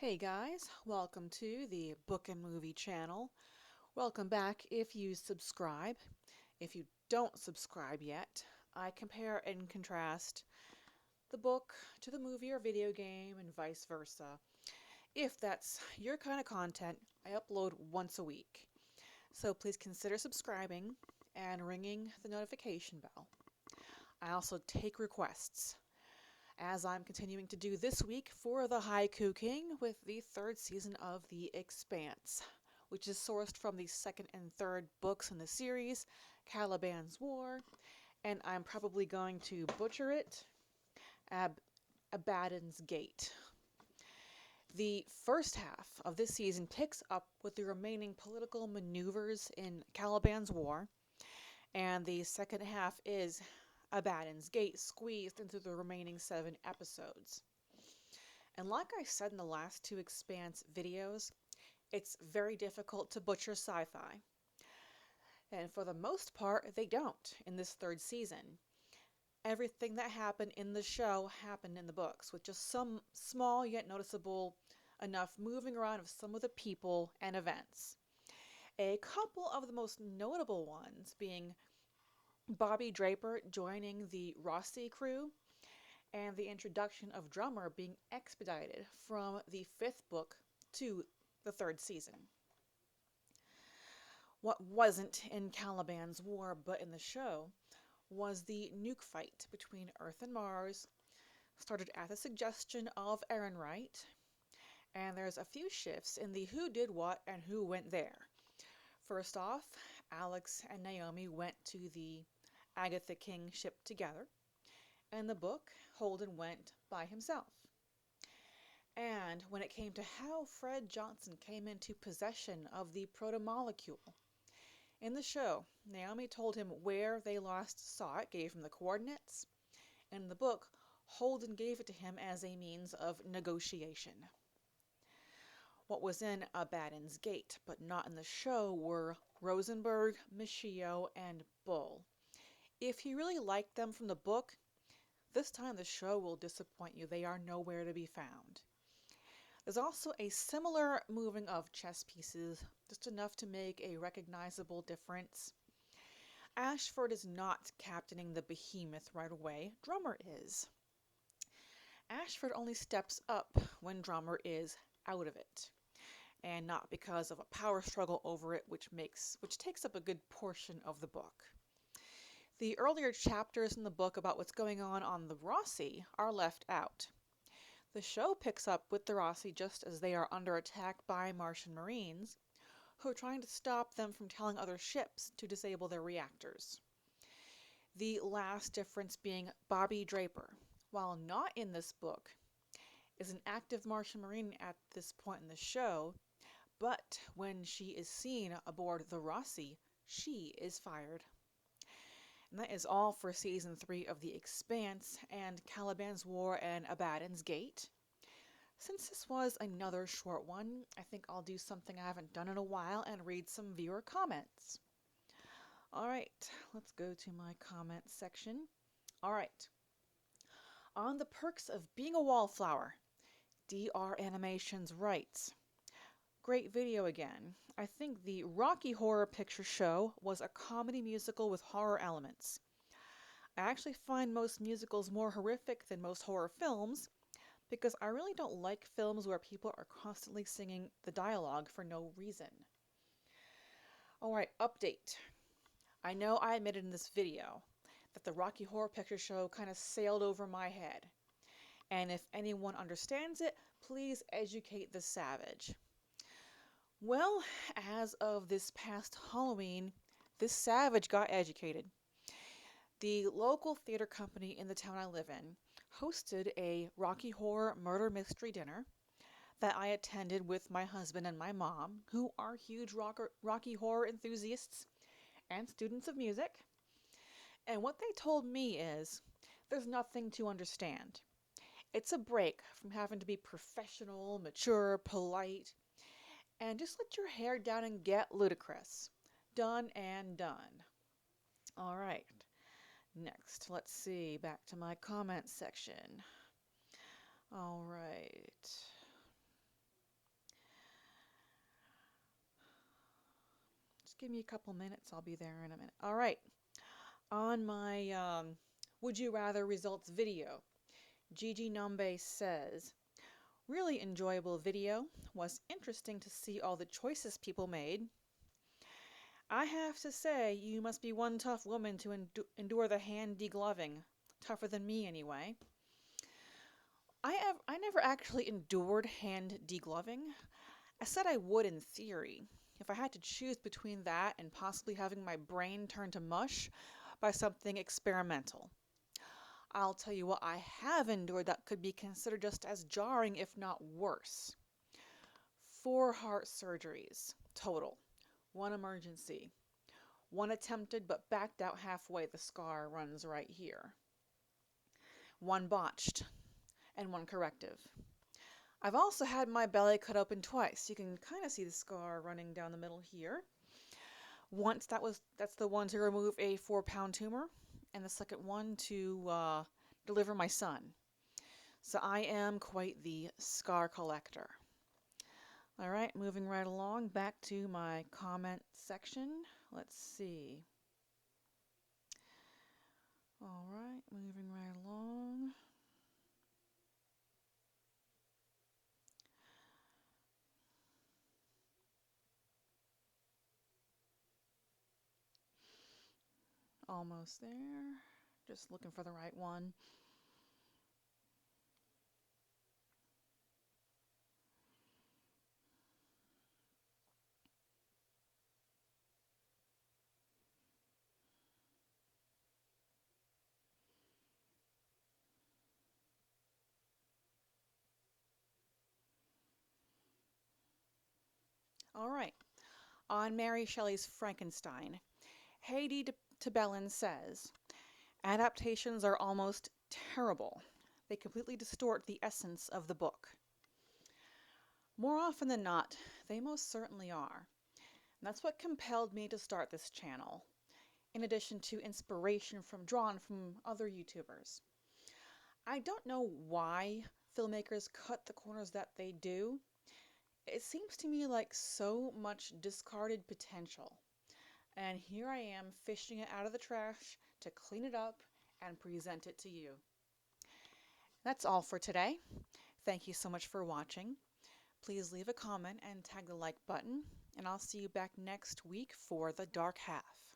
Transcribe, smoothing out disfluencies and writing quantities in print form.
Hey guys, welcome to the Book and Movie channel. Welcome back if you subscribe. If you don't subscribe yet, I compare and contrast the book to the movie or video game and vice versa. If that's your kind of content, I upload once a week. So please consider subscribing and ringing the notification bell. I also take requests, as I'm continuing to do this week for the Haiku King with the third season of The Expanse, which is sourced from the second and third books in the series, Caliban's War, and I'm probably going to butcher it, Abaddon's Gate. The first half of this season picks up with the remaining political maneuvers in Caliban's War, and the second half is Abaddon's Gate squeezed into the remaining 7 episodes. And like I said in the last 2 Expanse videos, it's very difficult to butcher sci-fi. And for the most part, they don't in this third season. Everything that happened in the show happened in the books, with just some small yet noticeable enough moving around of some of the people and events. A couple of the most notable ones being Bobby Draper joining the Rossi crew, and the introduction of Drummer being expedited from the 5th book to the 3rd season. What wasn't in Caliban's War but in the show was the nuke fight between Earth and Mars, started at the suggestion of Ehrenreich, and there's a few shifts in the who did what and who went there. First off, Alex and Naomi went to the Agatha King ship together. In the book, Holden went by himself. And when it came to how Fred Johnson came into possession of the protomolecule, in the show, Naomi told him where they last saw it, gave him the coordinates. In the book, Holden gave it to him as a means of negotiation. What was in Abaddon's Gate, but not in the show, were Rosenberg, Michio, and Bull. If you really liked them from the book, this time the show will disappoint you. They are nowhere to be found. There's also a similar moving of chess pieces, just enough to make a recognizable difference. Ashford is not captaining the behemoth right away. Drummer is. Ashford only steps up when Drummer is out of it, and not because of a power struggle over it, which takes up a good portion of the book. The earlier chapters in the book about what's going on the Rossi are left out. The show picks up with the Rossi just as they are under attack by Martian Marines, who are trying to stop them from telling other ships to disable their reactors. The last difference being Bobby Draper, while not in this book, is an active Martian Marine at this point in the show, but when she is seen aboard the Rossi, she is fired. And that is all for Season 3 of The Expanse and Caliban's War and Abaddon's Gate. Since this was another short one, I think I'll do something I haven't done in a while and read some viewer comments. Alright, let's go to my comments section. Alright. On the perks of being a wallflower, DR Animations writes, great video again. I think the Rocky Horror Picture Show was a comedy musical with horror elements. I actually find most musicals more horrific than most horror films because I really don't like films where people are constantly singing the dialogue for no reason. Alright, update. I know I admitted in this video that the Rocky Horror Picture Show kind of sailed over my head. And if anyone understands it, please educate the savage. Well, as of this past Halloween, this savage got educated. The local theater company in the town I live in hosted a Rocky Horror murder mystery dinner that I attended with my husband and my mom, who are huge Rocky Horror enthusiasts and students of music. And what they told me is, there's nothing to understand. It's a break from having to be professional, mature, polite, and just let your hair down and get ludicrous. Done and done. Alright, next, let's see, back to my comments section. Alright. give me a couple minutes. I'll be there in a minute. All right. On my Would You Rather results video, Gigi Nambe says, really enjoyable video. Was interesting to see all the choices people made. I have to say, you must be one tough woman to endure the hand degloving. Tougher than me, anyway. I never actually endured hand degloving. I said I would in theory, if I had to choose between that and possibly having my brain turn to mush by something experimental. I'll tell you what I have endured that could be considered just as jarring, if not worse. 4 heart surgeries, total. 1 emergency. 1 attempted but backed out halfway. The scar runs right here. 1 botched, and 1 corrective. I've also had my belly cut open twice. You can kind of see the scar running down the middle here. Once that's the one to remove a 4-pound tumor, and the second one to deliver my son. So I am quite the scar collector. All right, moving right along, back to my comment section. Let's see. All right, moving right along. Almost there. Just looking for the right one. All right. On Mary Shelley's Frankenstein, Haiti Tabellin says, adaptations are almost terrible. They completely distort the essence of the book. More often than not, they most certainly are. And that's what compelled me to start this channel, in addition to inspiration drawn from other YouTubers. I don't know why filmmakers cut the corners that they do. It seems to me like so much discarded potential. And here I am fishing it out of the trash to clean it up and present it to you. That's all for today. Thank you so much for watching. Please leave a comment and tag the like button, and I'll see you back next week for the dark half.